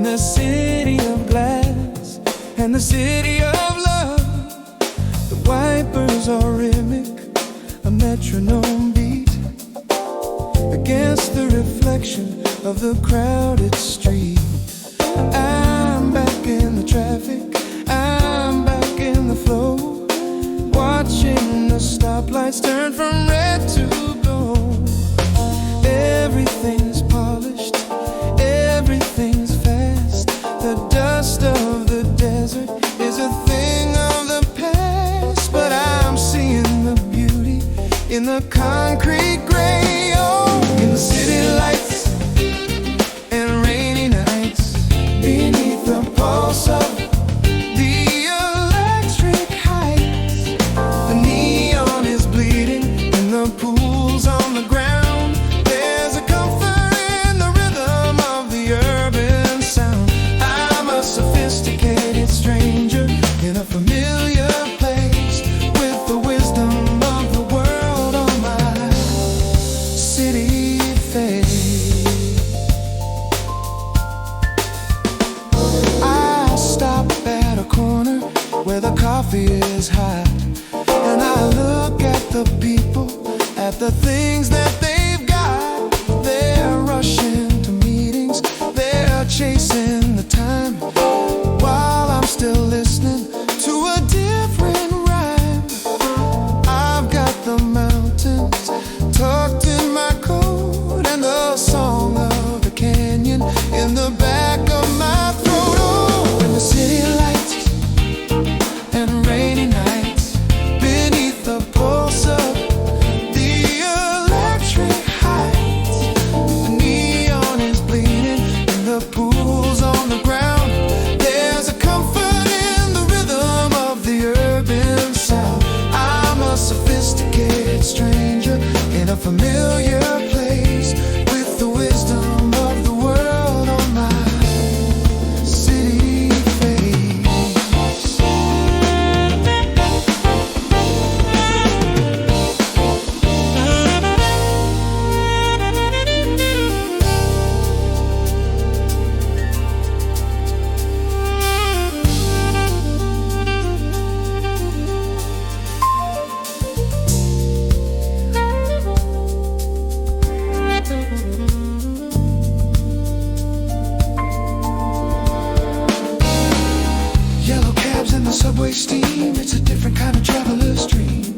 the city of glass and the city of love. The wipers are rhythmic, a metronome beat against the reflection of the crowded street. I'm back in the traffic, I'm back in the flow, watching the stoplights turn from red to gold. Everything's polished, everything's fast. The dust of the desert is a thing of the past, but I'm seeing the beauty in the concrete gray. Oh, in the city lights and rainy nights, beneath the pulse of the electric heights. The neon is bleeding in the pools on the ground. There's a comfort in the rhythm of the urban sound. I'm a sophisticated stranger in a familiar place, with the wisdom of the world on my city face. I stop at a corner where the coffee is hot, and I look at the people, at the things that they've got. They're rushing to meetings, they're chasing the time, while I'm still listening to a different rhyme. I've got the mountains tucked in my coat, and the song of the canyon in the back of my throat. Oh, in the city lights and rainy nights, beneath the pulse of the electric heights. The neon is bleeding in the pools on the ground. There's a comfort in the rhythm of the urban sound. I'm a sophisticated stranger in a familiar place, with the wisdom of the world on my city face. Yellow cabs and the subway steam, it's a different kind of traveler's dream.